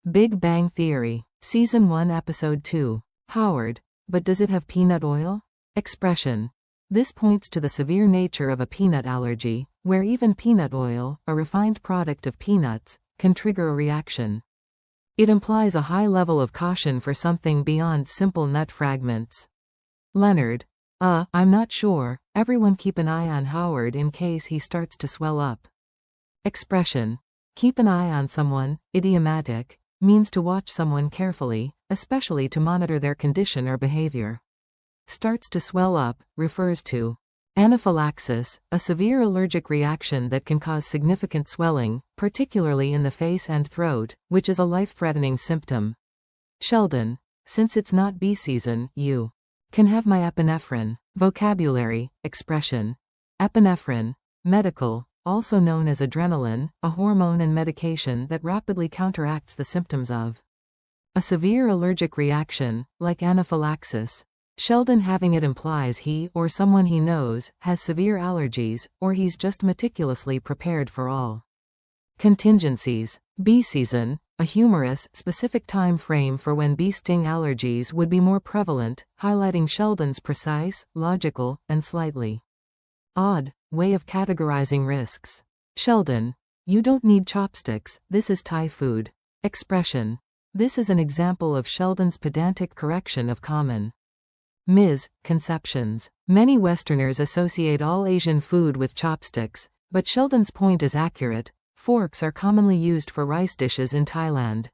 Big Bang Theory, Season 1 Episode 2. Howard, but does it have peanut oil? Expression. This points to the severe nature of a peanut allergy, where even peanut oil, a refined product of peanuts, can trigger a reaction. It implies a high level of caution for something beyond simple nut fragments. Leonard. I'm not sure. Everyone keep an eye on Howard in case he starts to swell up. Expression. Keep an eye on someone, idiomatic, means to watch someone carefully, especially to monitor their condition or behavior. Starts to swell up refers to anaphylaxis, a severe allergic reaction that can cause significant swelling, particularly in the face and throat, which is a life-threatening symptom. Sheldon. Since it's not bee season, you can have my epinephrine. Vocabulary, expression. Epinephrine, medical, also known as adrenaline, a hormone and medication that rapidly counteracts the symptoms of a severe allergic reaction, like anaphylaxis. Sheldon having it implies he or someone he knows has severe allergies, or he's just meticulously prepared for all contingencies. Bee season, a humorous, specific time frame for when bee sting allergies would be more prevalent, highlighting Sheldon's precise, logical, and slightly odd way of categorizing risks. Sheldon. You don't need chopsticks, this is Thai food. Expression. This is an example of Sheldon's pedantic correction of common misconceptions. Many Westerners associate all Asian food with chopsticks, but Sheldon's point is accurate. Forks are commonly used for rice dishes in Thailand.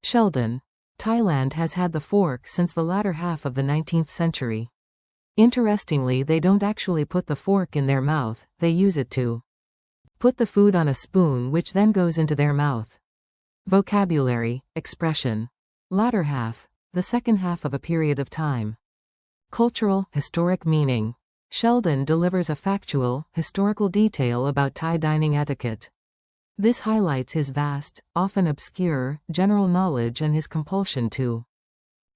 Sheldon. Thailand has had the fork since the latter half of the 19th century. Interestingly, they don't actually put the fork in their mouth, they use it to put the food on a spoon which then goes into their mouth. Vocabulary, expression. Latter half, the second half of a period of time. Cultural, historic meaning. Sheldon delivers a factual, historical detail about Thai dining etiquette. This highlights his vast, often obscure, general knowledge and his compulsion to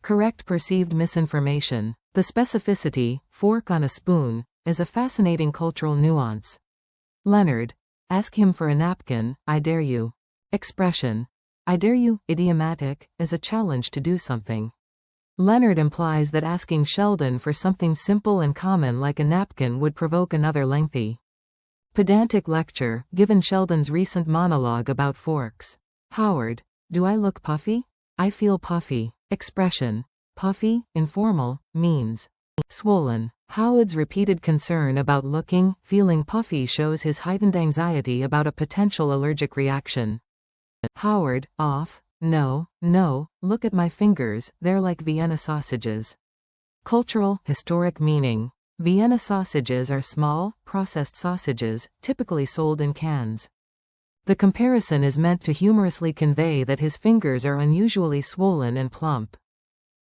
correct perceived misinformation. The specificity, fork on a spoon, is a fascinating cultural nuance. Leonard. Ask him for a napkin, I dare you. Expression. I dare you, idiomatic, is a challenge to do something. Leonard implies that asking Sheldon for something simple and common like a napkin would provoke another lengthy, pedantic lecture, given Sheldon's recent monologue about forks. Howard. Do I look puffy? I feel puffy. Expression. Puffy, informal, means swollen. Howard's repeated concern about feeling puffy shows his heightened anxiety about a potential allergic reaction. Howard. Off. No, look at my fingers, they're like Vienna sausages. Cultural, historic meaning. Vienna sausages are small, processed sausages, typically sold in cans. The comparison is meant to humorously convey that his fingers are unusually swollen and plump.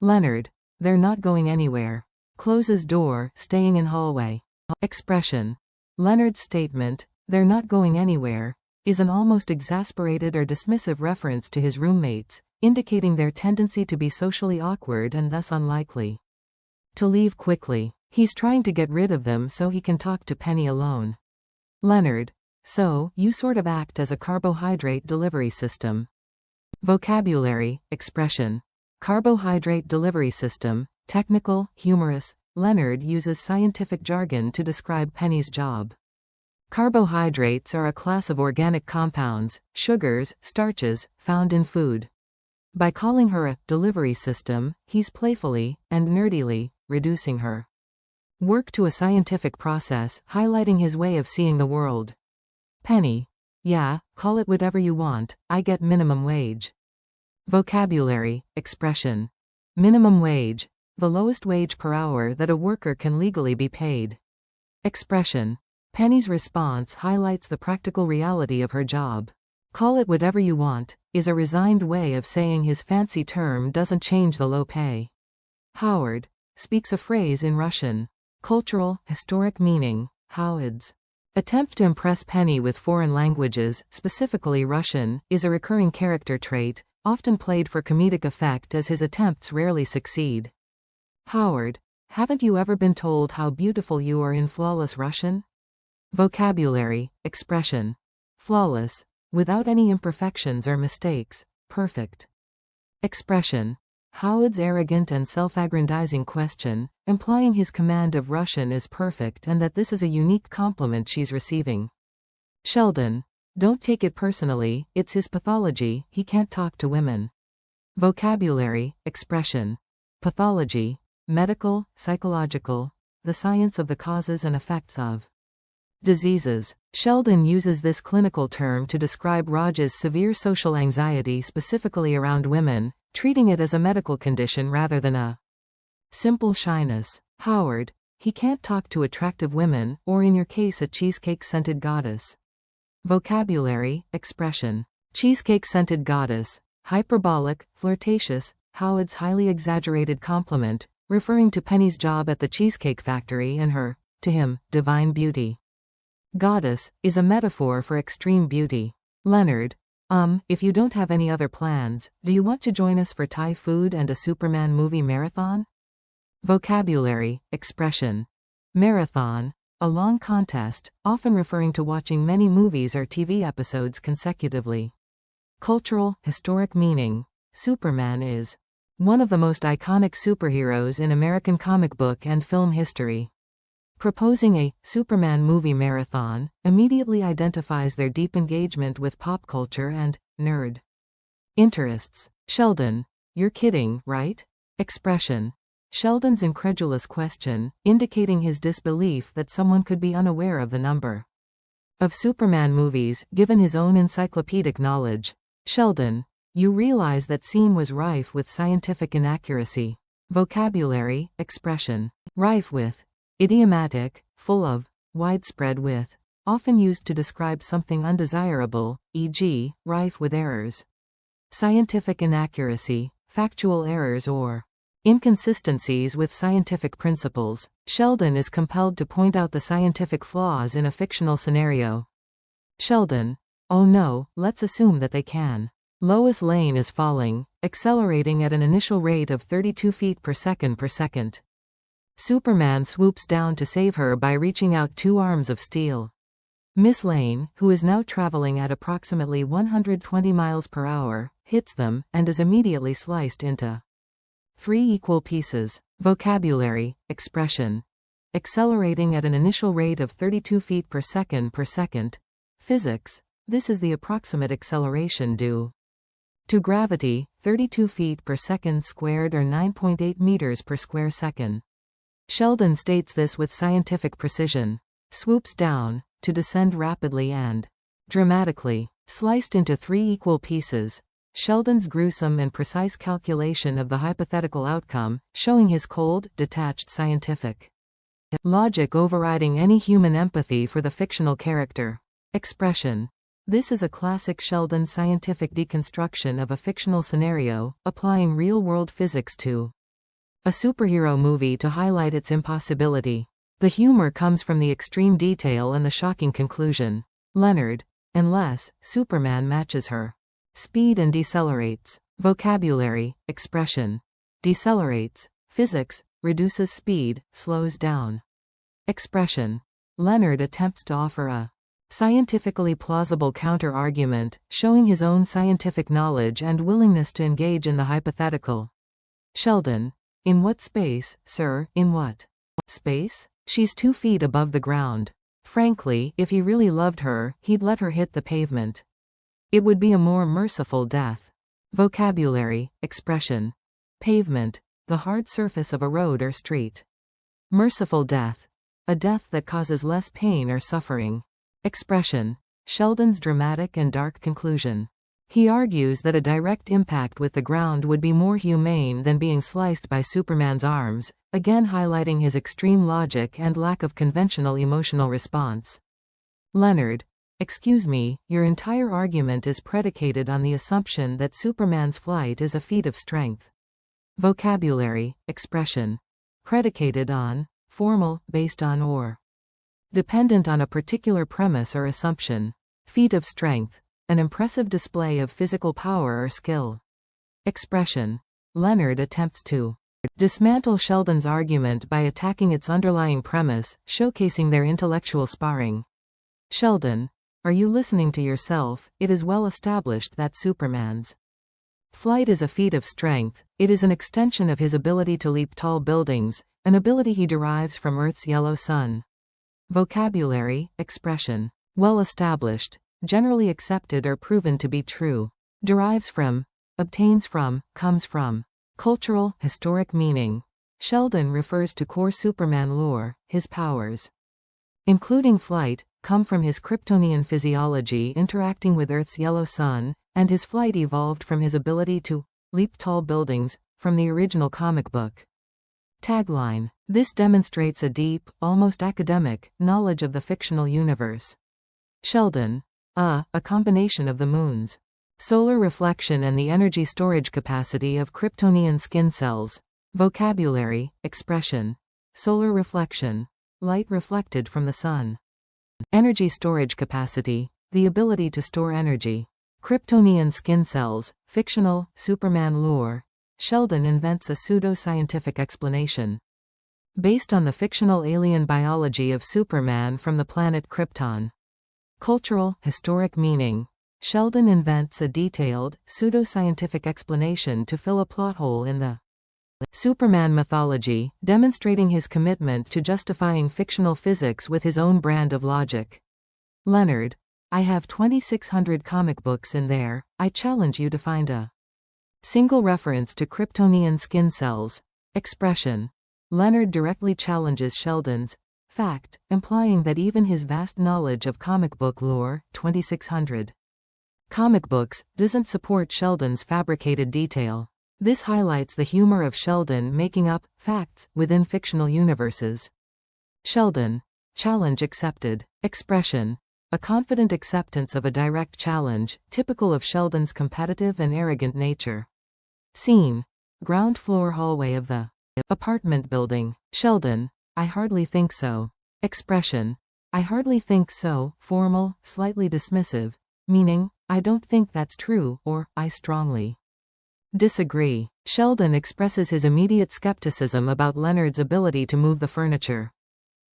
Leonard. They're not going anywhere. Closes door, staying in hallway. Expression. Leonard's statement, they're not going anywhere, is an almost exasperated or dismissive reference to his roommates, indicating their tendency to be socially awkward and thus unlikely to leave quickly. He's trying to get rid of them so he can talk to Penny alone. Leonard. So, you sort of act as a carbohydrate delivery system. Vocabulary, expression. Carbohydrate delivery system, technical, humorous. Leonard uses scientific jargon to describe Penny's job. Carbohydrates are a class of organic compounds, sugars, starches, found in food. By calling her a delivery system, he's playfully, and nerdily, reducing her work to a scientific process, highlighting his way of seeing the world. Penny. Yeah, call it whatever you want, I get minimum wage. Vocabulary, expression. Minimum wage, the lowest wage per hour that a worker can legally be paid. Expression. Penny's response highlights the practical reality of her job. Call it whatever you want, is a resigned way of saying his fancy term doesn't change the low pay. Howard. Speaks a phrase in Russian. Cultural, historic meaning. Howard's attempt to impress Penny with foreign languages, specifically Russian, is a recurring character trait, often played for comedic effect as his attempts rarely succeed. Howard. Haven't you ever been told how beautiful you are in flawless Russian? Vocabulary, expression. Flawless. Without any imperfections or mistakes. Perfect. Expression. Howard's arrogant and self-aggrandizing question, implying his command of Russian is perfect and that this is a unique compliment she's receiving. Sheldon. Don't take it personally, it's his pathology, he can't talk to women. Vocabulary, expression. Pathology. Medical, psychological. The science of the causes and effects of diseases. Sheldon uses this clinical term to describe Raj's severe social anxiety specifically around women, treating it as a medical condition rather than a simple shyness. Howard. He can't talk to attractive women, or in your case a cheesecake-scented goddess. Vocabulary, expression. Cheesecake-scented goddess. Hyperbolic, flirtatious, Howard's highly exaggerated compliment, referring to Penny's job at the Cheesecake Factory and her, to him, divine beauty. Goddess is a metaphor for extreme beauty. Leonard. If you don't have any other plans, do you want to join us for Thai food and a Superman movie marathon? Vocabulary, expression. Marathon. A long contest, often referring to watching many movies or TV episodes consecutively. Cultural, historic meaning. Superman is one of the most iconic superheroes in American comic book and film history. Proposing a Superman movie marathon immediately identifies their deep engagement with pop culture and nerd interests. Sheldon. You're kidding, right? Expression. Sheldon's incredulous question, indicating his disbelief that someone could be unaware of the number of Superman movies, given his own encyclopedic knowledge. Sheldon. You realize that scene was rife with scientific inaccuracy. Vocabulary, expression. Rife with. Idiomatic, full of, widespread with. Often used to describe something undesirable, e.g., rife with errors. Scientific inaccuracy, factual errors or inconsistencies with scientific principles. Sheldon is compelled to point out the scientific flaws in a fictional scenario. Sheldon. Oh no, let's assume that they can. Lois Lane is falling, accelerating at an initial rate of 32 feet per second. Superman swoops down to save her by reaching out two arms of steel. Miss Lane, who is now traveling at approximately 120 miles per hour, hits them, and is immediately sliced into 3 equal pieces. Vocabulary, expression. Accelerating at an initial rate of 32 feet per second. Physics. This is the approximate acceleration due to gravity, 32 feet per second squared or 9.8 meters per square second. Sheldon states this with scientific precision. Swoops down, to descend rapidly and dramatically. Sliced into 3 equal pieces. Sheldon's gruesome and precise calculation of the hypothetical outcome, showing his cold, detached scientific logic overriding any human empathy for the fictional character. Expression. This is a classic Sheldon scientific deconstruction of a fictional scenario, applying real-world physics to a superhero movie to highlight its impossibility. The humor comes from the extreme detail and the shocking conclusion. Leonard. Unless Superman matches her speed and decelerates. Vocabulary, expression. Decelerates. Physics, reduces speed, slows down. Expression. Leonard attempts to offer a scientifically plausible counter-argument, showing his own scientific knowledge and willingness to engage in the hypothetical. Sheldon. In what space, sir? In what space? She's 2 feet above the ground. Frankly, if he really loved her, he'd let her hit the pavement. It would be a more merciful death. Vocabulary, expression. Pavement. The hard surface of a road or street. Merciful death. A death that causes less pain or suffering. Expression. Sheldon's dramatic and dark conclusion. He argues that a direct impact with the ground would be more humane than being sliced by Superman's arms, again highlighting his extreme logic and lack of conventional emotional response. Leonard. Excuse me, your entire argument is predicated on the assumption that Superman's flight is a feat of strength. Vocabulary, expression. Predicated on, formal, based on or dependent on a particular premise or assumption. Feat of strength. An impressive display of physical power or skill. Expression. Leonard attempts to dismantle Sheldon's argument by attacking its underlying premise, showcasing their intellectual sparring. Sheldon. Are you listening to yourself? It is well established that Superman's Flight is a feat of strength. It is an extension of his ability to leap tall buildings, an ability he derives from Earth's yellow sun. Vocabulary, expression. Well established, generally accepted or proven to be true. Derives from, obtains from, comes from. Cultural, historic meaning. Sheldon refers to core Superman lore, his powers, including flight, come from his Kryptonian physiology interacting with Earth's yellow sun, and his flight evolved from his ability to leap tall buildings, from the original comic book. Tagline. This demonstrates a deep, almost academic, knowledge of the fictional universe. Sheldon. A combination of the moon's solar reflection and the energy storage capacity of Kryptonian skin cells. Vocabulary, expression. Solar reflection. Light reflected from the sun. Energy storage capacity, the ability to store energy. Kryptonian skin cells, fictional, Superman lore. Sheldon invents a pseudo-scientific explanation based on the fictional alien biology of Superman from the planet Krypton. Cultural, historic meaning. Sheldon invents a detailed, pseudo-scientific explanation to fill a plot hole in the Superman mythology, demonstrating his commitment to justifying fictional physics with his own brand of logic. Leonard. I have 2,600 comic books in there. I challenge you to find a single reference to Kryptonian skin cells. Expression. Leonard directly challenges Sheldon's fact, implying that even his vast knowledge of comic book lore, 2,600 comic books, doesn't support Sheldon's fabricated detail. This highlights the humor of Sheldon making up facts within fictional universes. Sheldon. Challenge accepted. Expression. A confident acceptance of a direct challenge, typical of Sheldon's competitive and arrogant nature. Scene. Ground floor hallway of the apartment building. Sheldon. I hardly think so. Expression. I hardly think so, formal, slightly dismissive, meaning, I don't think that's true, or, I strongly disagree. Sheldon expresses his immediate skepticism about Leonard's ability to move the furniture.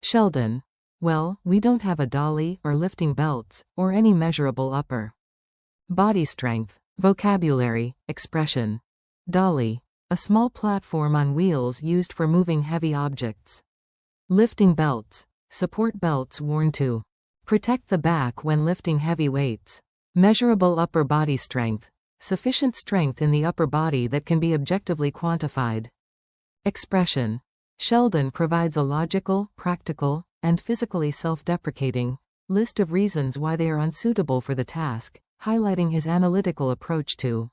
Sheldon. Well, we don't have a dolly, or lifting belts, or any measurable upper body strength. Vocabulary, expression. Dolly. A small platform on wheels used for moving heavy objects. Lifting belts. Support belts worn to protect the back when lifting heavy weights. Measurable upper body strength. Sufficient strength in the upper body that can be objectively quantified. Expression. Sheldon provides a logical, practical, and physically self-deprecating list of reasons why they are unsuitable for the task, highlighting his analytical approach to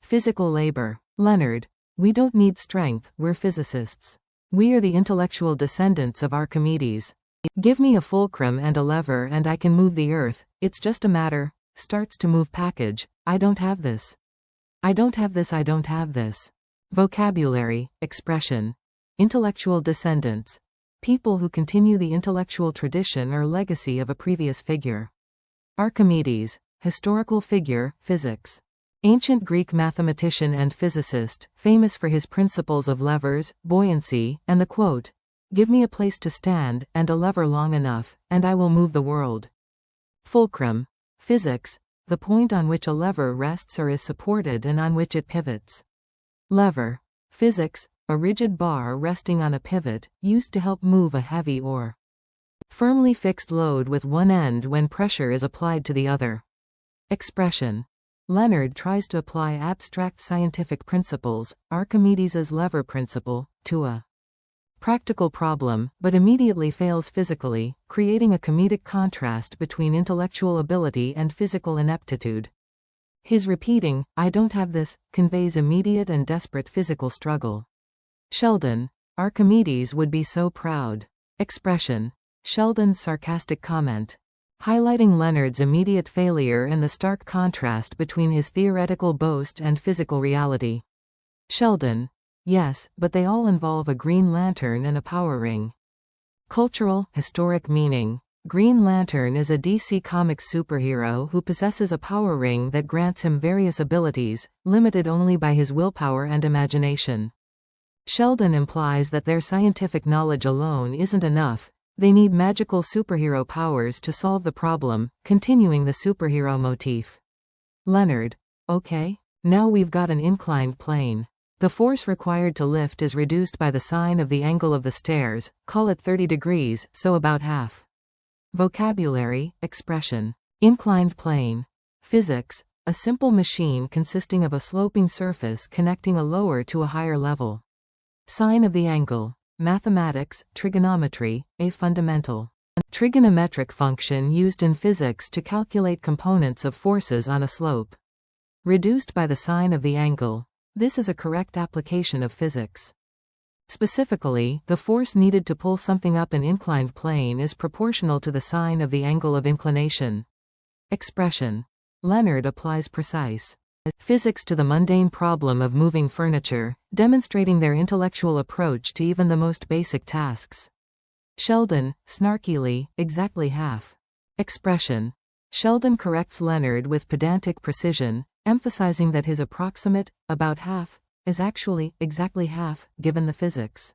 physical labor. Leonard. We don't need strength, we're physicists. We are the intellectual descendants of Archimedes. Give me a fulcrum and a lever and I can move the earth, it's just a matter, starts to move package, I don't have this. I don't have this, I don't have this. Vocabulary, expression. Intellectual descendants. People who continue the intellectual tradition or legacy of a previous figure. Archimedes. Historical figure, physics. Ancient Greek mathematician and physicist, famous for his principles of levers, buoyancy, and the quote, "Give me a place to stand, and a lever long enough, and I will move the world." Fulcrum. Physics. The point on which a lever rests or is supported and on which it pivots. Lever. Physics. A rigid bar resting on a pivot, used to help move a heavy or firmly fixed load with one end when pressure is applied to the other. Expression. Leonard tries to apply abstract scientific principles, Archimedes' lever principle, to a practical problem, but immediately fails physically, creating a comedic contrast between intellectual ability and physical ineptitude. His repeating, "I don't have this," conveys immediate and desperate physical struggle. Sheldon. Archimedes would be so proud. Expression. Sheldon's sarcastic comment. Highlighting Leonard's immediate failure and the stark contrast between his theoretical boast and physical reality. Sheldon. Yes, but they all involve a Green Lantern and a power ring. Cultural, historic meaning. Green Lantern is a DC Comics superhero who possesses a power ring that grants him various abilities, limited only by his willpower and imagination. Sheldon implies that their scientific knowledge alone isn't enough. They need magical superhero powers to solve the problem, continuing the superhero motif. Leonard. Okay. Now we've got an inclined plane. The force required to lift is reduced by the sine of the angle of the stairs, call it 30 degrees, so about half. Vocabulary, expression. Inclined plane. Physics, a simple machine consisting of a sloping surface connecting a lower to a higher level. Sine of the angle. Mathematics, trigonometry, a fundamental trigonometric function used in physics to calculate components of forces on a slope. Reduced by the sine of the angle. This is a correct application of physics. Specifically, the force needed to pull something up an inclined plane is proportional to the sine of the angle of inclination. Expression. Leonard applies precise physics to the mundane problem of moving furniture, demonstrating their intellectual approach to even the most basic tasks. Sheldon, snarkily, exactly half. Expression. Sheldon corrects Leonard with pedantic precision, emphasizing that his approximate, about half, is actually exactly half, given the physics.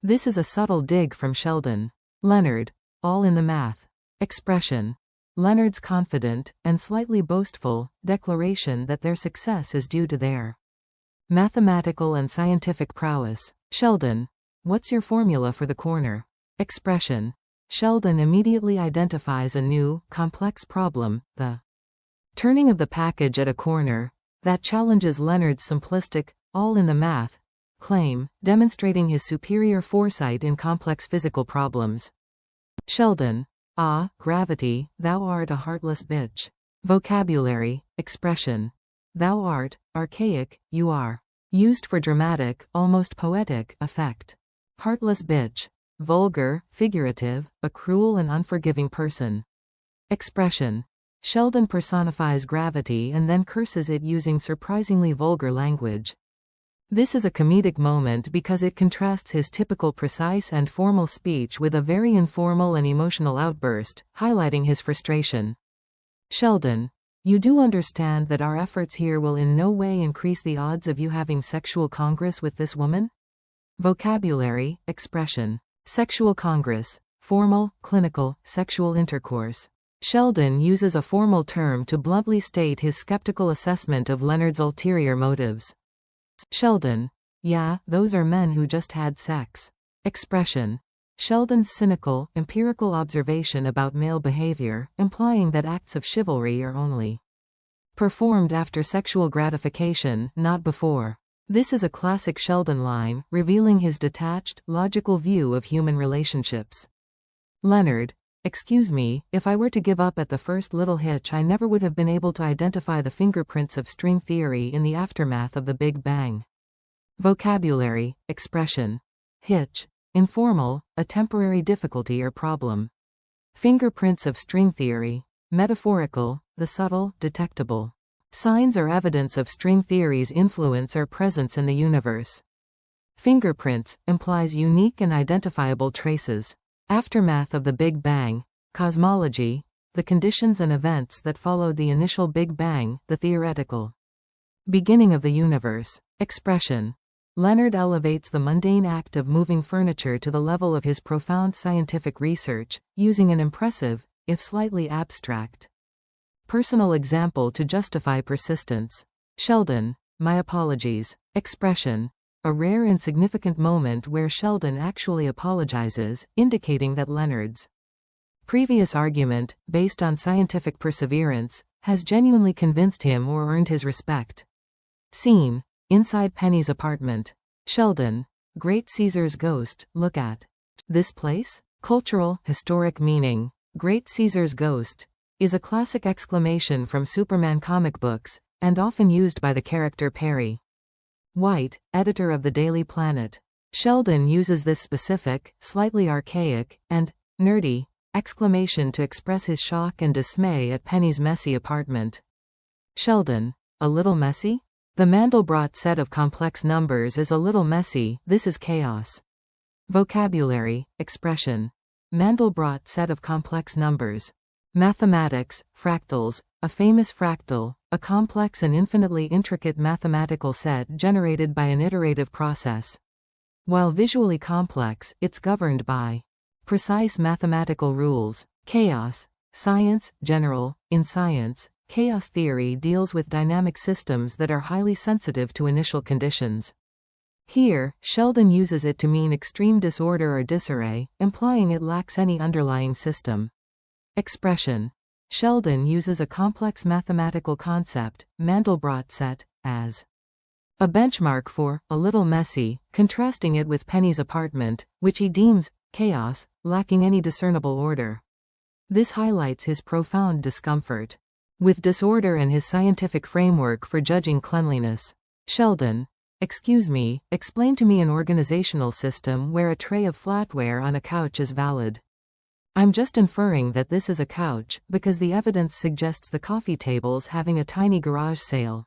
This is a subtle dig from Sheldon. Leonard, all in the math. Expression. Leonard's confident, and slightly boastful, declaration that their success is due to their mathematical and scientific prowess. Sheldon, what's your formula for the corner? Expression. Sheldon immediately identifies a new, complex problem, the turning of the package at a corner, that challenges Leonard's simplistic, all in the math, claim, demonstrating his superior foresight in complex physical problems. Sheldon. Ah, gravity, thou art a heartless bitch. Vocabulary, expression. Thou art, archaic, you are. Used for dramatic, almost poetic, effect. Heartless bitch. Vulgar, figurative, a cruel and unforgiving person. Expression. Sheldon personifies gravity and then curses it using surprisingly vulgar language. This is a comedic moment because it contrasts his typical precise and formal speech with a very informal and emotional outburst, highlighting his frustration. Sheldon, you do understand that our efforts here will in no way increase the odds of you having sexual congress with this woman? Vocabulary, expression. Sexual congress. Formal, clinical, sexual intercourse. Sheldon uses a formal term to bluntly state his skeptical assessment of Leonard's ulterior motives. Sheldon. Yeah, those are men who just had sex. Expression. Sheldon's cynical, empirical observation about male behavior, implying that acts of chivalry are only performed after sexual gratification, not before. This is a classic Sheldon line, revealing his detached, logical view of human relationships. Leonard. Excuse me, if I were to give up at the first little hitch, I never would have been able to identify the fingerprints of string theory in the aftermath of the Big Bang. Vocabulary, expression. Hitch. Informal, a temporary difficulty or problem. Fingerprints of string theory. Metaphorical, the subtle, detectable signs or evidence of string theory's influence or presence in the universe. Fingerprints implies unique and identifiable traces. Aftermath of the Big Bang. Cosmology, the conditions and events that followed the initial Big Bang, the theoretical beginning of the universe. Expression. Leonard elevates the mundane act of moving furniture to the level of his profound scientific research, using an impressive, if slightly abstract, personal example to justify persistence. Sheldon. My apologies. Expression. A rare and significant moment where Sheldon actually apologizes, indicating that Leonard's previous argument, based on scientific perseverance, has genuinely convinced him or earned his respect. Scene. Inside Penny's apartment. Sheldon. Great Caesar's ghost, look at this place? Cultural, historic meaning. Great Caesar's ghost is a classic exclamation from Superman comic books, and often used by the character Perry White, editor of the Daily Planet. Sheldon uses this specific, slightly archaic, and nerdy exclamation to express his shock and dismay at Penny's messy apartment. Sheldon. A little messy? The Mandelbrot set of complex numbers is a little messy, this is chaos. Vocabulary, expression. Mandelbrot set of complex numbers. Mathematics, fractals, a famous fractal, a complex and infinitely intricate mathematical set generated by an iterative process. While visually complex, it's governed by precise mathematical rules. Chaos. Science, general, in science, Chaos theory deals with dynamic systems that are highly sensitive to initial conditions. Here, Sheldon uses it to mean extreme disorder or disarray, implying it lacks any underlying system. Expression. Sheldon uses a complex mathematical concept, Mandelbrot set, as a benchmark for a little messy, contrasting it with Penny's apartment, which he deems chaos, lacking any discernible order. This highlights his profound discomfort with disorder and his scientific framework for judging cleanliness. Sheldon. Excuse me, explain to me an organizational system where a tray of flatware on a couch is valid. I'm just inferring that this is a couch, because the evidence suggests the coffee table's having a tiny garage sale.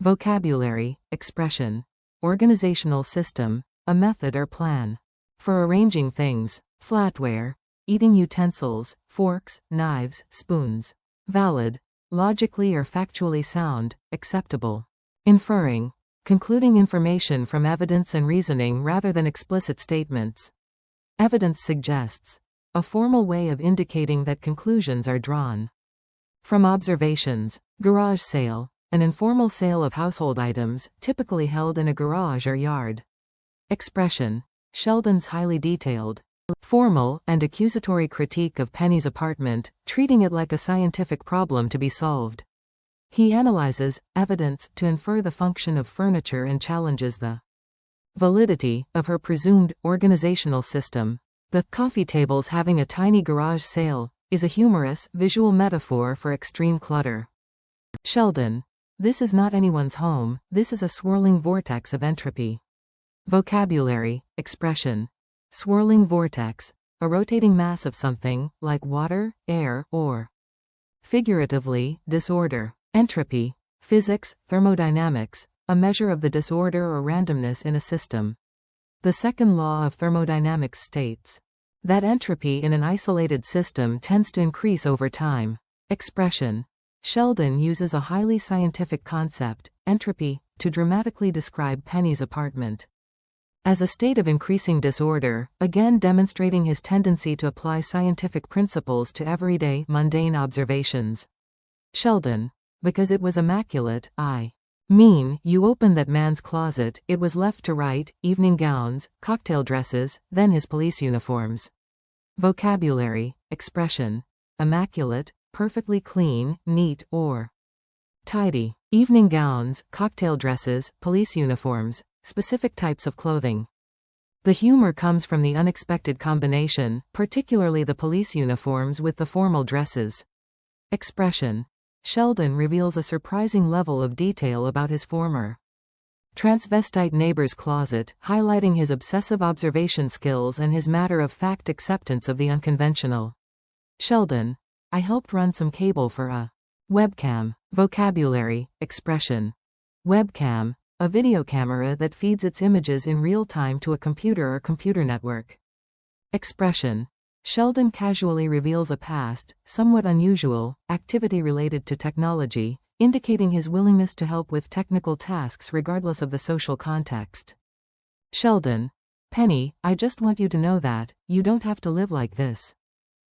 Vocabulary, expression. Organizational system, a method or plan. For arranging things, flatware. Eating utensils, forks, knives, spoons. Valid. Logically or factually sound, acceptable. Inferring. Concluding information from evidence and reasoning rather than explicit statements. Evidence suggests. A formal way of indicating that conclusions are drawn from observations. Garage sale. An informal sale of household items, typically held in a garage or yard. Expression. Sheldon's highly detailed, formal, and accusatory critique of Penny's apartment, treating it like a scientific problem to be solved. He analyzes evidence to infer the function of furniture and challenges the validity of her presumed organizational system. The coffee table's having a tiny garage sale is a humorous, visual metaphor for extreme clutter. Sheldon. This is not anyone's home, this is a swirling vortex of entropy. Vocabulary, expression. Swirling vortex. A rotating mass of something, like water, air, or figuratively, disorder. Entropy. Physics, thermodynamics. A measure of the disorder or randomness in a system. The second law of thermodynamics states that entropy in an isolated system tends to increase over time. Expression. Sheldon uses a highly scientific concept, entropy, to dramatically describe Penny's apartment as a state of increasing disorder, again demonstrating his tendency to apply scientific principles to everyday, mundane observations. Sheldon. Because it was immaculate, I mean, you open that man's closet, it was left to right, evening gowns, cocktail dresses, then his police uniforms. Vocabulary, expression. Immaculate, perfectly clean, neat, or tidy. Evening gowns, cocktail dresses, police uniforms, specific types of clothing. The humor comes from the unexpected combination, particularly the police uniforms with the formal dresses. Expression. Sheldon reveals a surprising level of detail about his former transvestite neighbor's closet, highlighting his obsessive observation skills and his matter-of-fact acceptance of the unconventional. Sheldon. I helped run some cable for a webcam. Vocabulary, expression. Webcam. A video camera that feeds its images in real time to a computer or computer network. Expression. Sheldon casually reveals a past, somewhat unusual, activity related to technology, indicating his willingness to help with technical tasks regardless of the social context. Sheldon. Penny, I just want you to know that you don't have to live like this.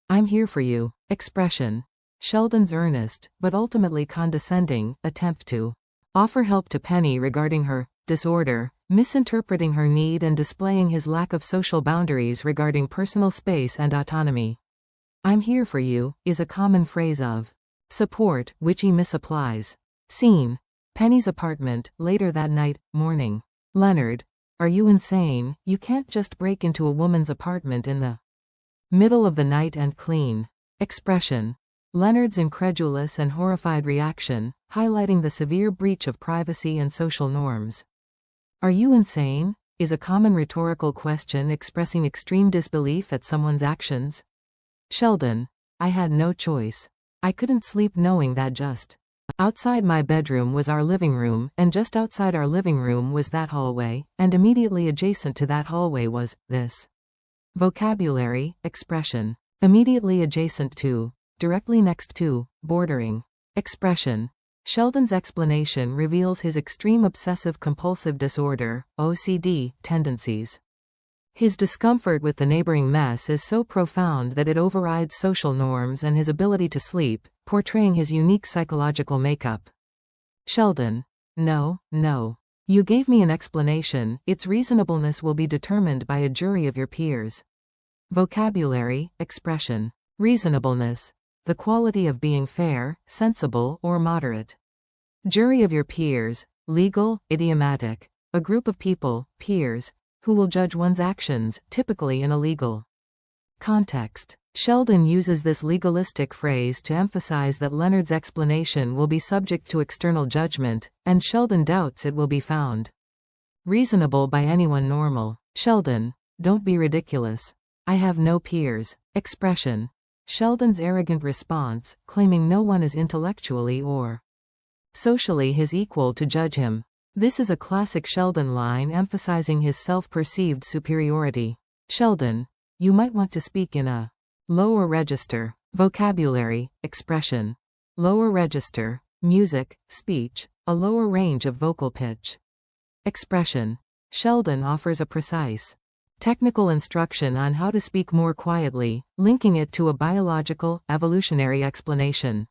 I'm here for you. Expression. Sheldon's earnest, but ultimately condescending, attempt to offer help to Penny regarding her disorder, misinterpreting her need and displaying his lack of social boundaries regarding personal space and autonomy. I'm here for you is a common phrase of support, which he misapplies. Scene. Penny's apartment, later that night, morning. Leonard. Are you insane? You can't just break into a woman's apartment in the middle of the night and clean. Expression. Leonard's incredulous and horrified reaction, highlighting the severe breach of privacy and social norms. Are you insane? Is a common rhetorical question expressing extreme disbelief at someone's actions. Sheldon. I had no choice. I couldn't sleep knowing that just outside my bedroom was our living room, and just outside our living room was that hallway, and immediately adjacent to that hallway was this. Vocabulary, expression. Immediately adjacent to, directly next to, bordering. Expression. Sheldon's explanation reveals his extreme obsessive-compulsive disorder, OCD, tendencies. His discomfort with the neighboring mess is so profound that it overrides social norms and his ability to sleep, portraying his unique psychological makeup. Sheldon. No, no. You gave me an explanation, its reasonableness will be determined by a jury of your peers. Vocabulary, expression. Reasonableness. The quality of being fair, sensible, or moderate. Jury of your peers, legal, idiomatic. A group of people, peers, who will judge one's actions, typically in a legal context. Sheldon uses this legalistic phrase to emphasize that Leonard's explanation will be subject to external judgment, and Sheldon doubts it will be found reasonable by anyone normal. Sheldon. Don't be ridiculous. I have no peers. Expression. Sheldon's arrogant response, claiming no one is intellectually or socially his equal to judge him. This is a classic Sheldon line emphasizing his self-perceived superiority. Sheldon. You might want to speak in a lower register. Vocabulary, expression. Lower register, music, speech, a lower range of vocal pitch. Expression. Sheldon offers a precise, technical instruction on how to speak more quietly, linking it to a biological, evolutionary explanation.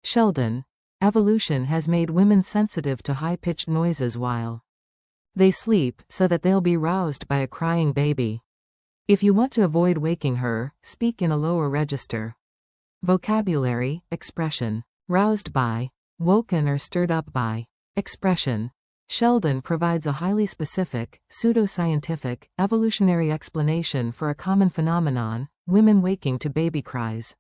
Sheldon. Evolution has made women sensitive to high-pitched noises while they sleep, so that they'll be roused by a crying baby. If you want to avoid waking her, speak in a lower register. Vocabulary, expression. Roused by, woken or stirred up by. Expression. Sheldon provides a highly specific, pseudoscientific, evolutionary explanation for a common phenomenon, women waking to baby cries.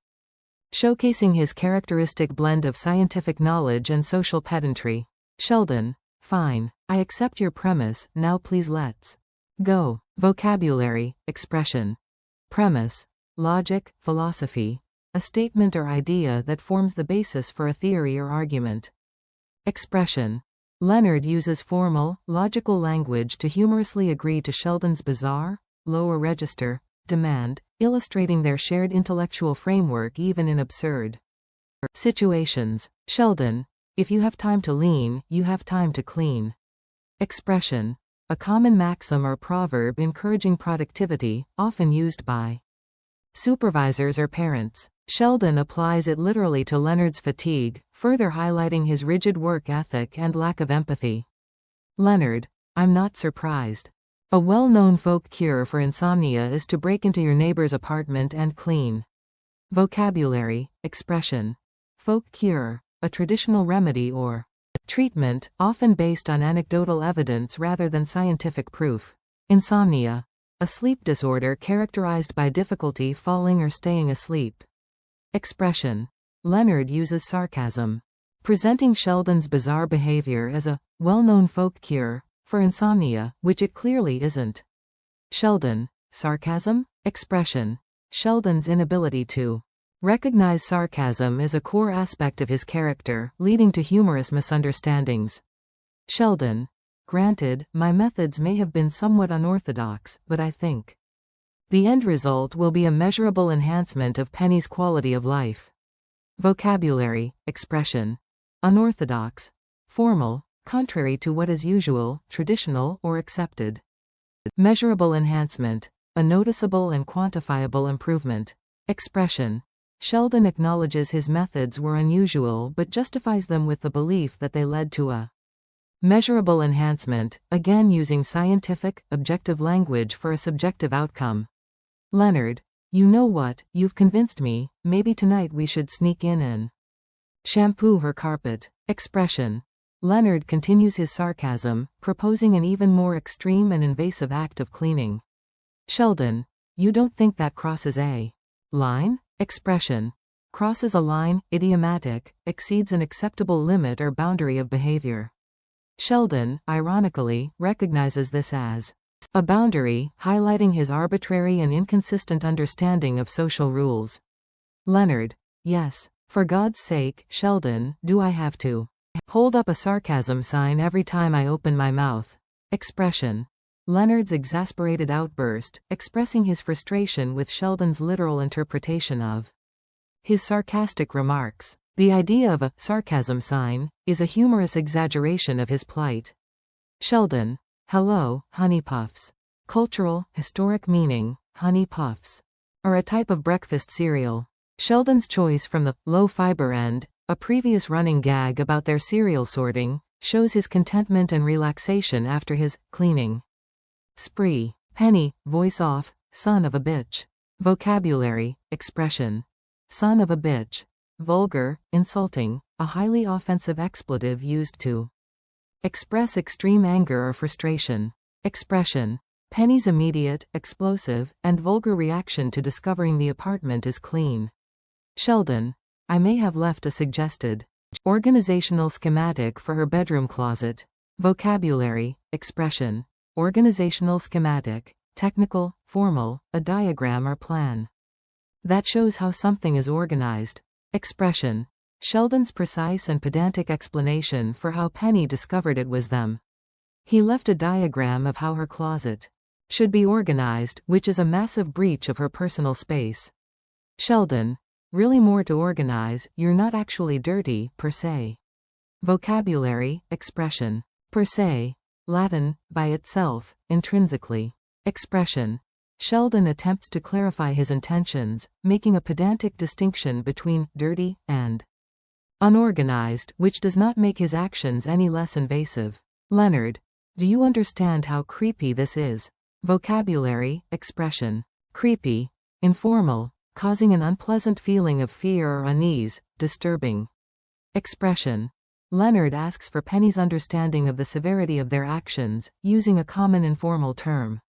Showcasing his characteristic blend of scientific knowledge and social pedantry. Sheldon. Fine. I accept your premise, now please let's go. Vocabulary, expression. Premise. Logic, philosophy. A statement or idea that forms the basis for a theory or argument. Expression. Leonard uses formal, logical language to humorously agree to Sheldon's bizarre, lower register, demand, illustrating their shared intellectual framework even in absurd situations. Sheldon. If you have time to lean, you have time to clean. Expression. A common maxim or proverb encouraging productivity, often used by supervisors or parents. Sheldon applies it literally to Leonard's fatigue, further highlighting his rigid work ethic and lack of empathy. Leonard. I'm not surprised. A well-known folk cure for insomnia is to break into your neighbor's apartment and clean. Vocabulary, expression. Folk cure. A traditional remedy or treatment, often based on anecdotal evidence rather than scientific proof. Insomnia. A sleep disorder characterized by difficulty falling or staying asleep. Expression. Leonard uses sarcasm, presenting Sheldon's bizarre behavior as a well-known folk cure for insomnia, which it clearly isn't. Sheldon. Sarcasm? Expression. Sheldon's inability to recognize sarcasm is a core aspect of his character, leading to humorous misunderstandings. Sheldon. Granted, my methods may have been somewhat unorthodox, but I think the end result will be a measurable enhancement of Penny's quality of life. Vocabulary, expression. Unorthodox. Formal, contrary to what is usual, traditional, or accepted. Measurable enhancement. A noticeable and quantifiable improvement. Expression. Sheldon acknowledges his methods were unusual but justifies them with the belief that they led to a measurable enhancement, again using scientific, objective language for a subjective outcome. Leonard. You know what, you've convinced me, maybe tonight we should sneak in and shampoo her carpet. Expression. Leonard continues his sarcasm, proposing an even more extreme and invasive act of cleaning. Sheldon. You don't think that crosses a line? Expression. Crosses a line, idiomatic, exceeds an acceptable limit or boundary of behavior. Sheldon, ironically, recognizes this as a boundary, highlighting his arbitrary and inconsistent understanding of social rules. Leonard. Yes. For God's sake, Sheldon, do I have to hold up a sarcasm sign every time I open my mouth? Expression. Leonard's exasperated outburst, expressing his frustration with Sheldon's literal interpretation of his sarcastic remarks. The idea of a sarcasm sign is a humorous exaggeration of his plight. Sheldon. Hello, Honey Puffs. Cultural, historic meaning, Honey Puffs are a type of breakfast cereal. Sheldon's choice from the low fiber end, a previous running gag about their cereal sorting, shows his contentment and relaxation after his cleaning spree. Penny, voice off, son of a bitch. Vocabulary, expression. Son of a bitch. Vulgar, insulting, a highly offensive expletive used to express extreme anger or frustration. Expression. Penny's immediate, explosive, and vulgar reaction to discovering the apartment is clean. Sheldon. I may have left a suggested organizational schematic for her bedroom closet. Vocabulary, expression. Organizational schematic, technical, formal, a diagram or plan that shows how something is organized. Expression. Sheldon's precise and pedantic explanation for how Penny discovered it was them. He left a diagram of how her closet should be organized, which is a massive breach of her personal space. Sheldon. Really more to organize, you're not actually dirty, per se. Vocabulary, expression. Per se. Latin, by itself, intrinsically. Expression. Sheldon attempts to clarify his intentions, making a pedantic distinction between dirty and unorganized, which does not make his actions any less invasive. Leonard. Do you understand how creepy this is? Vocabulary, expression. Creepy. Informal, causing an unpleasant feeling of fear or unease, disturbing. Expression. Leonard asks for Penny's understanding of the severity of their actions, using a common informal term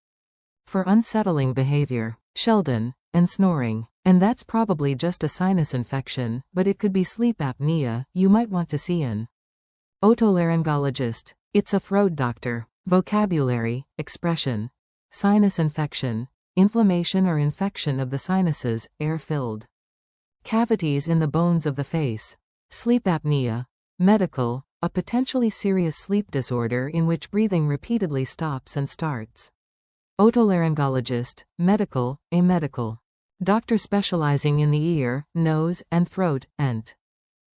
for unsettling behavior. Sheldon. And snoring. And that's probably just a sinus infection, but it could be sleep apnea. You might want to see an otolaryngologist. It's a throat doctor. Vocabulary, expression. Sinus infection. Inflammation or infection of the sinuses, air-filled cavities in the bones of the face. Sleep apnea. Medical, a potentially serious sleep disorder in which breathing repeatedly stops and starts. Otolaryngologist, medical, a medical doctor specializing in the ear, nose, and throat, ent.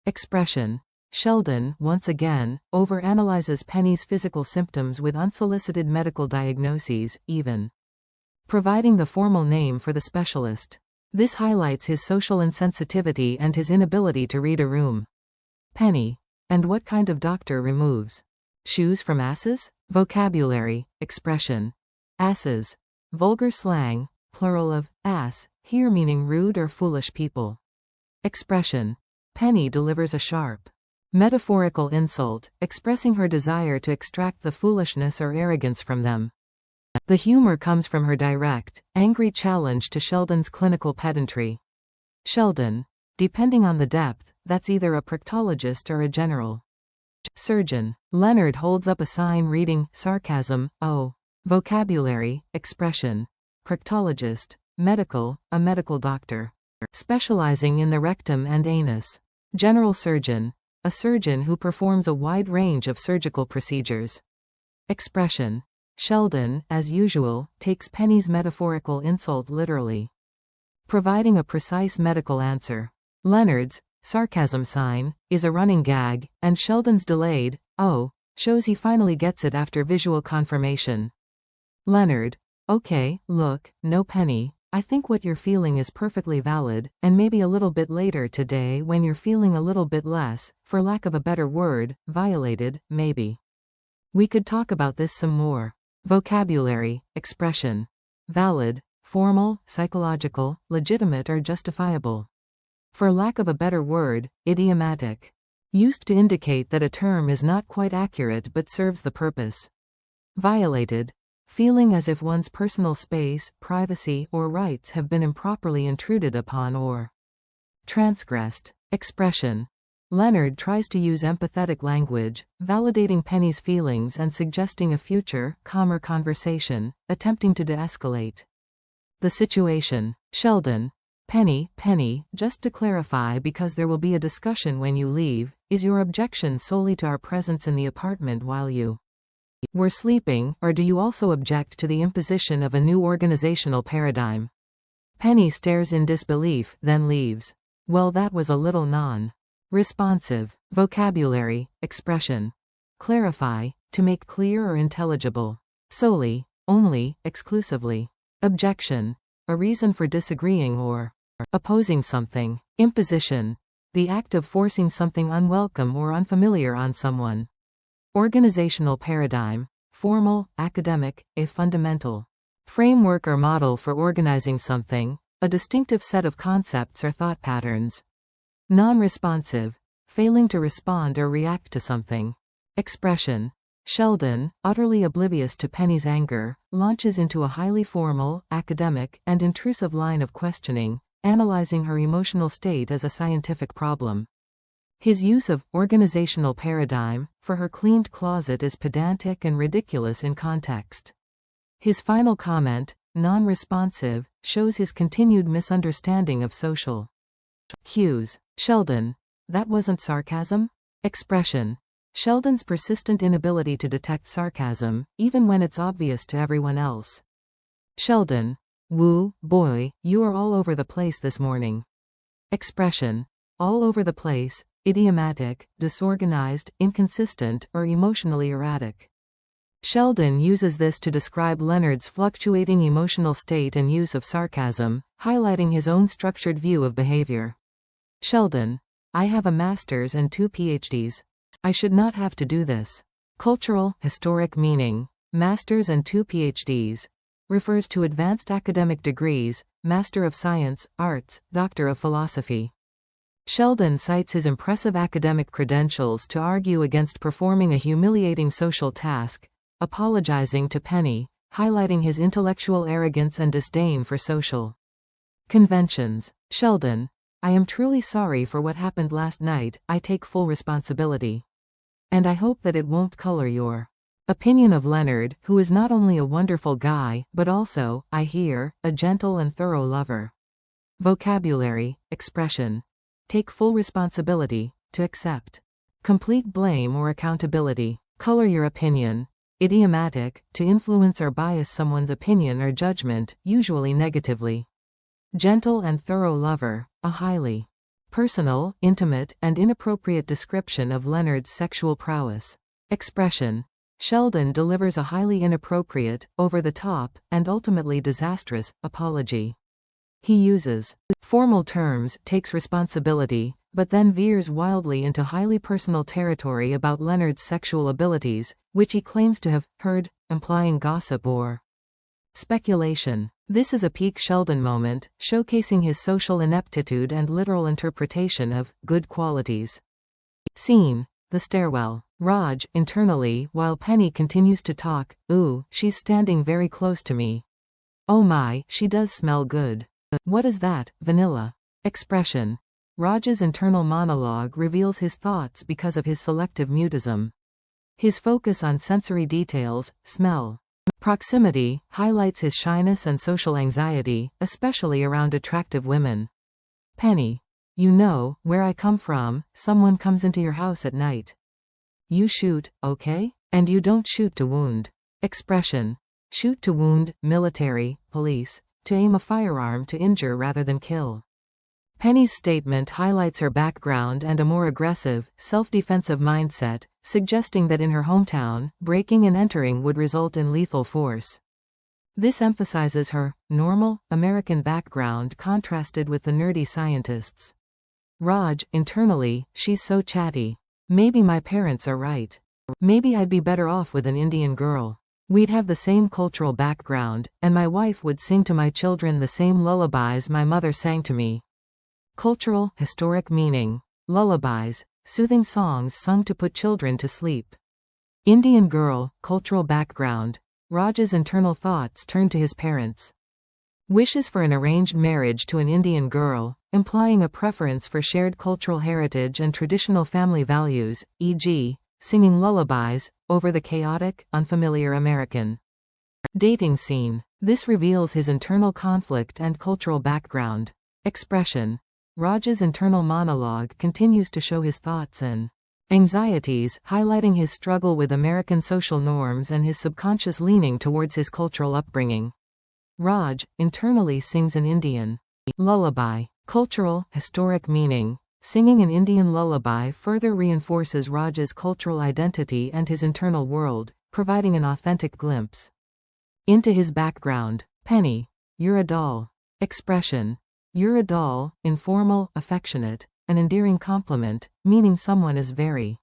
Expression. Sheldon, once again, overanalyzes Penny's physical symptoms with unsolicited medical diagnoses, even providing the formal name for the specialist. This highlights his social insensitivity and his inability to read a room. Penny. And what kind of doctor removes shoes from asses? Vocabulary, expression. Asses. Vulgar slang, plural of ass, here meaning rude or foolish people. Expression. Penny delivers a sharp, metaphorical insult, expressing her desire to extract the foolishness or arrogance from them. The humor comes from her direct, angry challenge to Sheldon's clinical pedantry. Sheldon. Depending on the depth, that's either a proctologist or a general surgeon. Leonard holds up a sign reading, sarcasm, oh. Vocabulary, expression. Proctologist. Medical, a medical doctor. Specializing in the rectum and anus. General surgeon. A surgeon who performs a wide range of surgical procedures. Expression. Sheldon, as usual, takes Penny's metaphorical insult literally, providing a precise medical answer. Leonard's sarcasm sign is a running gag, and Sheldon's delayed, oh, shows he finally gets it after visual confirmation. Leonard. Okay, look, no Penny, I think what you're feeling is perfectly valid, and maybe a little bit later today when you're feeling a little bit less, for lack of a better word, violated, maybe we could talk about this some more. Vocabulary, expression. Valid, formal, psychological, legitimate or justifiable. For lack of a better word, idiomatic. Used to indicate that a term is not quite accurate but serves the purpose. Violated. Feeling as if one's personal space, privacy, or rights have been improperly intruded upon or transgressed. Expression. Leonard tries to use empathetic language, validating Penny's feelings and suggesting a future, calmer conversation, attempting to de-escalate the situation. Sheldon. Penny, just to clarify, because there will be a discussion when you leave, is your objection solely to our presence in the apartment while you were sleeping, or do you also object to the imposition of a new organizational paradigm? Penny stares in disbelief, then leaves. Well, that was a little non-responsive. Vocabulary, expression. Clarify, to make clear or intelligible. Solely, only, exclusively. Objection. A reason for disagreeing or Opposing something. Imposition. The act of forcing something unwelcome or unfamiliar on someone. Organizational paradigm. Formal, academic, a fundamental framework or model for organizing something, a distinctive set of concepts or thought patterns. Non-responsive. Failing to respond or react to something. Expression. Sheldon, utterly oblivious to Penny's anger, launches into a highly formal, academic, and intrusive line of questioning, analyzing her emotional state as a scientific problem. His use of organizational paradigm for her cleaned closet is pedantic and ridiculous in context. His final comment, non-responsive, shows his continued misunderstanding of social cues. Sheldon. That wasn't sarcasm? Expression. Sheldon's persistent inability to detect sarcasm, even when it's obvious to everyone else. Sheldon. Woo, boy, you are all over the place this morning. Expression. All over the place, idiomatic, disorganized, inconsistent, or emotionally erratic. Sheldon uses this to describe Leonard's fluctuating emotional state and use of sarcasm, highlighting his own structured view of behavior. Sheldon. I have a master's and 2 PhDs. I should not have to do this. Cultural, historic meaning. Master's and 2 PhDs. Refers to advanced academic degrees, Master of Science, Arts, Doctor of Philosophy. Sheldon cites his impressive academic credentials to argue against performing a humiliating social task, apologizing to Penny, highlighting his intellectual arrogance and disdain for social conventions. Sheldon. I am truly sorry for what happened last night. I take full responsibility. And I hope that it won't color your opinion of Leonard, who is not only a wonderful guy, but also, I hear, a gentle and thorough lover. Vocabulary. Expression. Take full responsibility, to accept complete blame or accountability. Color your opinion. Idiomatic, to influence or bias someone's opinion or judgment, usually negatively. Gentle and thorough lover, a highly personal, intimate, and inappropriate description of Leonard's sexual prowess. Expression. Sheldon delivers a highly inappropriate, over-the-top, and ultimately disastrous, apology. He uses formal terms, takes responsibility, but then veers wildly into highly personal territory about Leonard's sexual abilities, which he claims to have heard, implying gossip or speculation. This is a peak Sheldon moment, showcasing his social ineptitude and literal interpretation of good qualities. Scene. The stairwell. Raj, internally, while Penny continues to talk, ooh, she's standing very close to me. Oh my, she does smell good. What is that, vanilla? Expression. Raj's internal monologue reveals his thoughts because of his selective mutism. His focus on sensory details, smell, proximity, highlights his shyness and social anxiety, especially around attractive women. Penny. You know, where I come from, someone comes into your house at night. You shoot, okay? And you don't shoot to wound. Expression. Shoot to wound, military, police, to aim a firearm to injure rather than kill. Penny's statement highlights her background and a more aggressive, self-defensive mindset, suggesting that in her hometown, breaking and entering would result in lethal force. This emphasizes her normal, American background contrasted with the nerdy scientists. Raj, internally, she's so chatty. Maybe my parents are right. Maybe I'd be better off with an Indian girl. We'd have the same cultural background, and my wife would sing to my children the same lullabies my mother sang to me. Cultural, historic meaning. Lullabies, soothing songs sung to put children to sleep. Indian girl, cultural background. Raj's internal thoughts turn to his parents. Wishes for an arranged marriage to an Indian girl, implying a preference for shared cultural heritage and traditional family values, e.g., singing lullabies, over the chaotic, unfamiliar American dating scene. This reveals his internal conflict and cultural background. Expression. Raj's internal monologue continues to show his thoughts and anxieties, highlighting his struggle with American social norms and his subconscious leaning towards his cultural upbringing. Raj, internally sings an Indian lullaby. Cultural, historic meaning. Singing an Indian lullaby further reinforces Raj's cultural identity and his internal world, providing an authentic glimpse into his background. Penny. You're a doll. Expression. You're a doll, informal, affectionate, an endearing compliment, meaning someone is very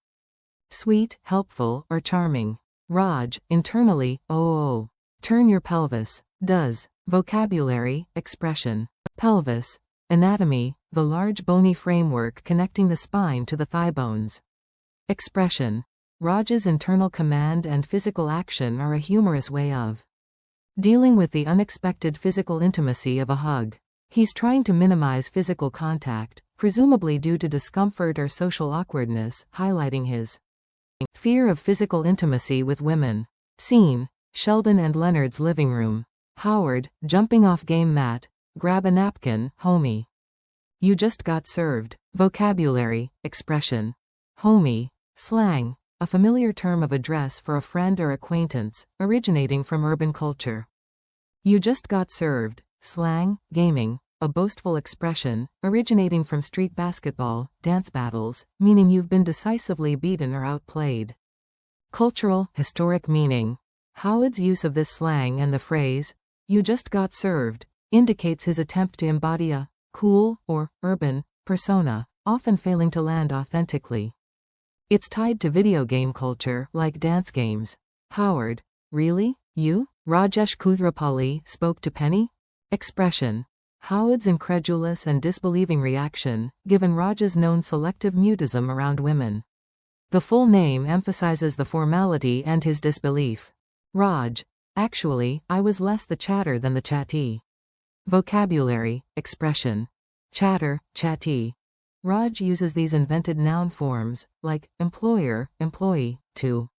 sweet, helpful, or charming. Raj, internally, oh. Turn your pelvis. Does. Vocabulary, expression. Pelvis. Anatomy, the large bony framework connecting the spine to the thigh bones. Expression. Raj's internal command and physical action are a humorous way of dealing with the unexpected physical intimacy of a hug. He's trying to minimize physical contact, presumably due to discomfort or social awkwardness, highlighting his fear of physical intimacy with women. Scene. Sheldon and Leonard's living room. Howard, jumping off game mat. Grab a napkin, homie. You just got served. Vocabulary, expression. Homie. Slang. A familiar term of address for a friend or acquaintance, originating from urban culture. You just got served. Slang, gaming. A boastful expression, originating from street basketball, dance battles, meaning you've been decisively beaten or outplayed. Cultural, historic meaning. Howard's use of this slang and the phrase, you just got served, indicates his attempt to embody a cool, or urban, persona, often failing to land authentically. It's tied to video game culture, like dance games. Howard, really? You? Rajesh Kuthrapalli spoke to Penny? Expression. Howard's incredulous and disbelieving reaction, given Raj's known selective mutism around women. The full name emphasizes the formality and his disbelief. Raj. Actually, I was less the chatter than the chatty. Vocabulary, expression. Chatter, chatty. Raj uses these invented noun forms, like employer, employee, to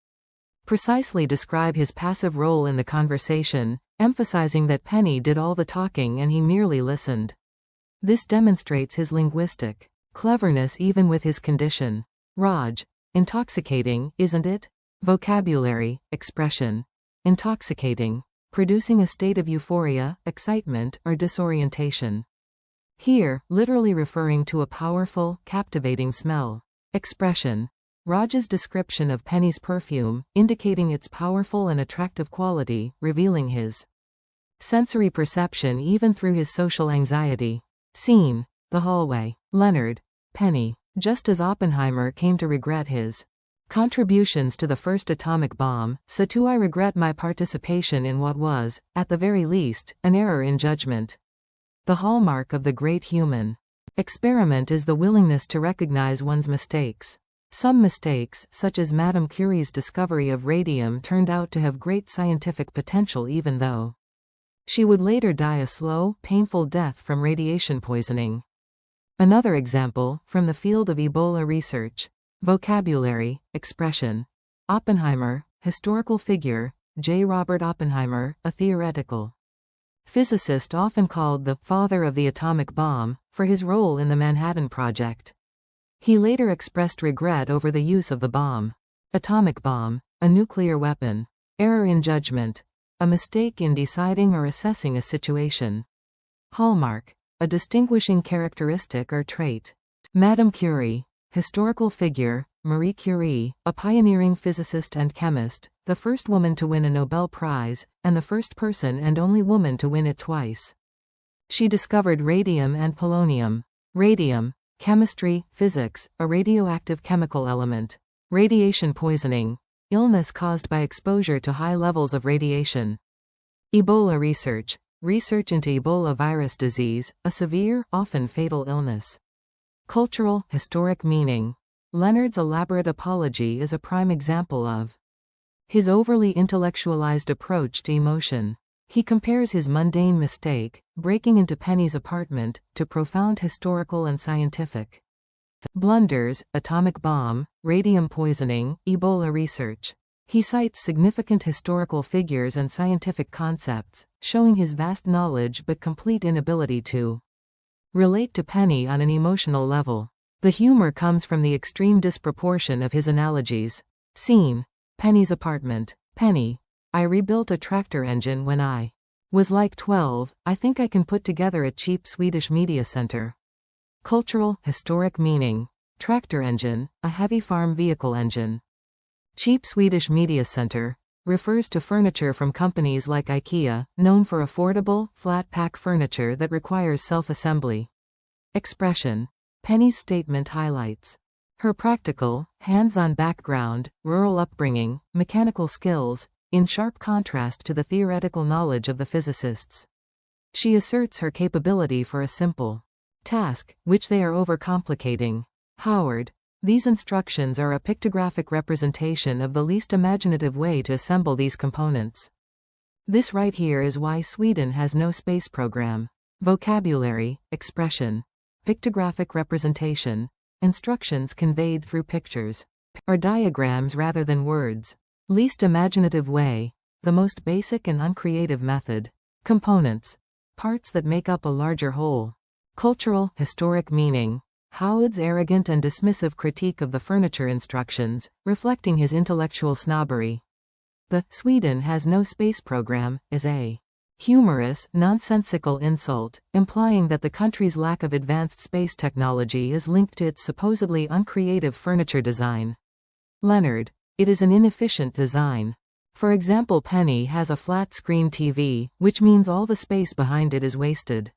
precisely describe his passive role in the conversation, emphasizing that Penny did all the talking and he merely listened. This demonstrates his linguistic cleverness even with his condition. Raj. Intoxicating, isn't it? Vocabulary, expression. Intoxicating. Producing a state of euphoria, excitement, or disorientation. Here, literally referring to a powerful, captivating smell. Expression. Raj's description of Penny's perfume, indicating its powerful and attractive quality, revealing his sensory perception even through his social anxiety. Scene. The hallway. Leonard. Penny. Just as Oppenheimer came to regret his contributions to the first atomic bomb, so too I regret my participation in what was, at the very least, an error in judgment. The hallmark of the great human experiment is the willingness to recognize one's mistakes. Some mistakes, such as Madame Curie's discovery of radium, turned out to have great scientific potential even though she would later die a slow, painful death from radiation poisoning. Another example, from the field of Ebola research. Vocabulary, expression. Oppenheimer, historical figure, J. Robert Oppenheimer, a theoretical physicist often called the father of the atomic bomb, for his role in the Manhattan Project. He later expressed regret over the use of the bomb. Atomic bomb, a nuclear weapon. Error in judgment. A mistake in deciding or assessing a situation. Hallmark, a distinguishing characteristic or trait. Madame Curie, historical figure, Marie Curie, a pioneering physicist and chemist, the first woman to win a Nobel Prize, and the first person and only woman to win it twice. She discovered radium and polonium. Radium, chemistry, physics, a radioactive chemical element. Radiation poisoning, illness caused by exposure to high levels of radiation. Ebola research, research into Ebola virus disease, a severe, often fatal illness. Cultural, historic meaning. Leonard's elaborate apology is a prime example of his overly intellectualized approach to emotion. He compares his mundane mistake, breaking into Penny's apartment, to profound historical and scientific blunders, atomic bomb, radium poisoning, Ebola research. He cites significant historical figures and scientific concepts, showing his vast knowledge but complete inability to relate to Penny on an emotional level. The humor comes from the extreme disproportion of his analogies. Scene. Penny's apartment. Penny. I rebuilt a tractor engine when I was like 12, I think I can put together a cheap Swedish media center. Cultural, historic meaning. Tractor engine, a heavy farm vehicle engine. Cheap Swedish media center, refers to furniture from companies like IKEA, known for affordable, flat-pack furniture that requires self-assembly. Expression. Penny's statement highlights her practical, hands-on background, rural upbringing, mechanical skills, in sharp contrast to the theoretical knowledge of the physicists. She asserts her capability for a simple task, which they are overcomplicating. Howard. These instructions are a pictographic representation of the least imaginative way to assemble these components. This right here is why Sweden has no space program. Vocabulary, expression, pictographic representation, instructions conveyed through pictures, or diagrams rather than words. Least imaginative way, the most basic and uncreative method. Components, parts that make up a larger whole. Cultural, historic meaning. Howard's arrogant and dismissive critique of the furniture instructions, reflecting his intellectual snobbery. The Sweden has no space program is a humorous, nonsensical insult, implying that the country's lack of advanced space technology is linked to its supposedly uncreative furniture design. Leonard. It is an inefficient design. For example, Penny has a flat-screen TV, which means all the space behind it is wasted.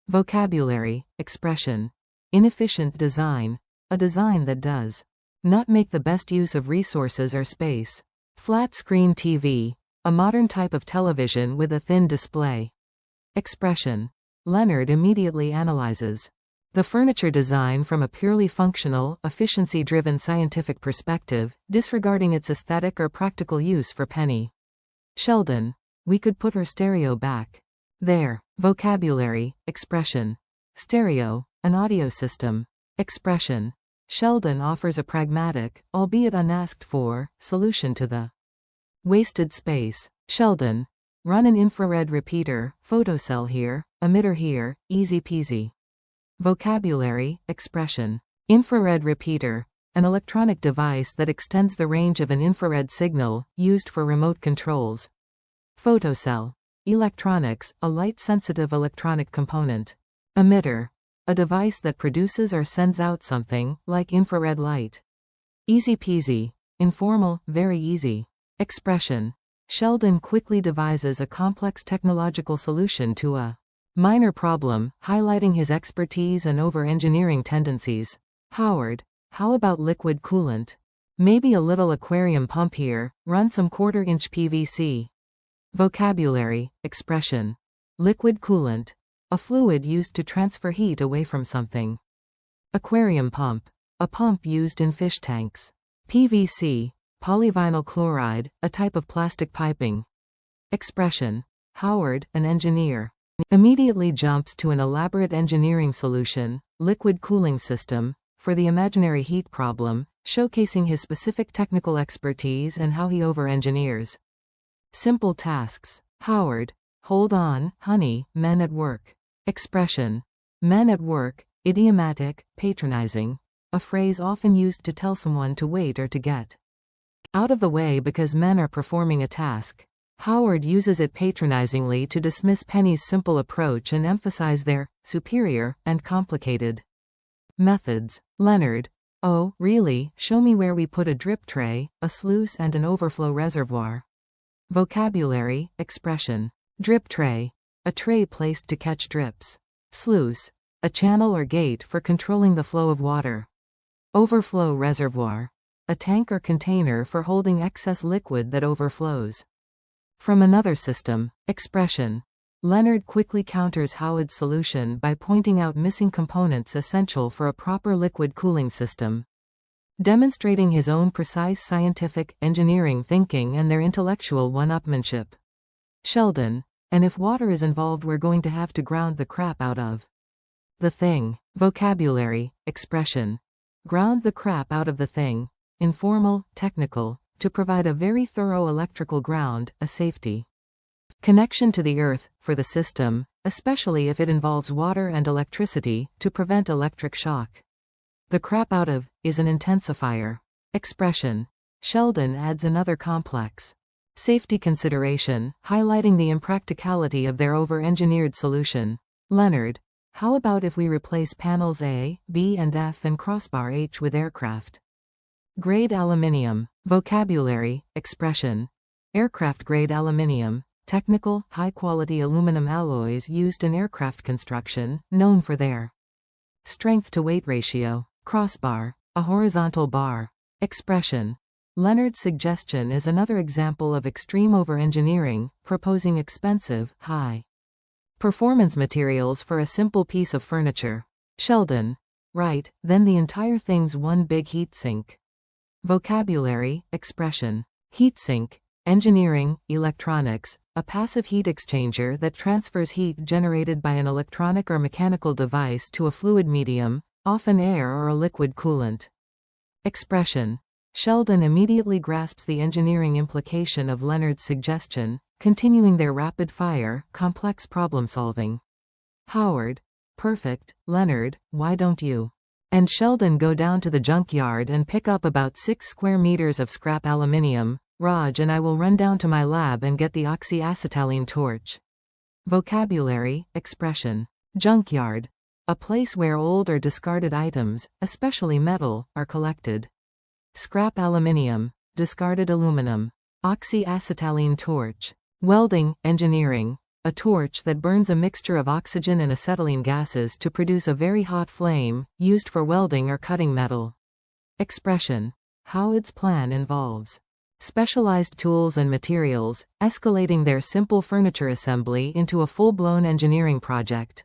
Vocabulary, expression. Inefficient design. A design that does not make the best use of resources or space. Flat-screen TV. A modern type of television with a thin display. Expression. Leonard immediately analyzes the furniture design from a purely functional, efficiency-driven scientific perspective, disregarding its aesthetic or practical use for Penny. Sheldon. We could put her stereo back there. Vocabulary, expression. Stereo. An audio system. Expression. Sheldon offers a pragmatic, albeit unasked for, solution to the wasted space. Sheldon. Run an infrared repeater, photocell here, emitter here, easy peasy. Vocabulary, expression. Infrared repeater. An electronic device that extends the range of an infrared signal, used for remote controls. Photocell. Electronics, a light-sensitive electronic component. Emitter. A device that produces or sends out something, like infrared light. Easy peasy. Informal, very easy. Expression. Sheldon quickly devises a complex technological solution to a minor problem, highlighting his expertise and over-engineering tendencies. Howard. How about liquid coolant? Maybe a little aquarium pump here, run some quarter-inch PVC. Vocabulary, expression. Liquid coolant. A fluid used to transfer heat away from something. Aquarium pump. A pump used in fish tanks. PVC. Polyvinyl chloride, a type of plastic piping. Expression. Howard, an engineer, immediately jumps to an elaborate engineering solution, liquid cooling system, for the imaginary heat problem, showcasing his specific technical expertise and how he over-engineers simple tasks. Howard. Hold on, honey, men at work. Expression. Men at work, idiomatic, patronizing. A phrase often used to tell someone to wait or to get out of the way because men are performing a task. Howard uses it patronizingly to dismiss Penny's simple approach and emphasize their superior and complicated methods. Leonard. Oh, really? Show me where we put a drip tray, a sluice and an overflow reservoir. Vocabulary, expression. Drip tray. A tray placed to catch drips. Sluice. A channel or gate for controlling the flow of water. Overflow reservoir. A tank or container for holding excess liquid that overflows. From another system. Expression. Leonard quickly counters Howard's solution by pointing out missing components essential for a proper liquid cooling system, demonstrating his own precise scientific, engineering thinking and their intellectual one-upmanship. Sheldon. And if water is involved, we're going to have to ground the crap out of the thing. Vocabulary, expression. Ground the crap out of the thing. Informal, technical, to provide a very thorough electrical ground, a safety connection to the earth, for the system, especially if it involves water and electricity, to prevent electric shock. The crap out of, is an intensifier. Expression. Sheldon adds another complex safety consideration, highlighting the impracticality of their over-engineered solution. Leonard. How about if we replace panels A, B and F and crossbar H with aircraft grade aluminium? Vocabulary, expression. Aircraft-grade aluminium, technical, high-quality aluminum alloys used in aircraft construction, known for their strength-to-weight ratio. Crossbar, a horizontal bar. Expression. Leonard's suggestion is another example of extreme over-engineering, proposing expensive, high-performance materials for a simple piece of furniture. Sheldon. Right, then the entire thing's one big heatsink. Vocabulary, expression. Heatsink. Engineering, electronics, a passive heat exchanger that transfers heat generated by an electronic or mechanical device to a fluid medium, often air or a liquid coolant. Expression. Sheldon immediately grasps the engineering implication of Leonard's suggestion, continuing their rapid-fire, complex problem-solving. Howard. Perfect, Leonard, why don't you and Sheldon go down to the junkyard and pick up about 6 square meters of scrap aluminium? Raj and I will run down to my lab and get the oxyacetylene torch. Vocabulary, expression. Junkyard. A place where old or discarded items, especially metal, are collected. Scrap aluminium. Discarded aluminum. Oxyacetylene torch. Welding, engineering. A torch that burns a mixture of oxygen and acetylene gases to produce a very hot flame, used for welding or cutting metal. Expression. Howard's plan involves specialized tools and materials, escalating their simple furniture assembly into a full-blown engineering project.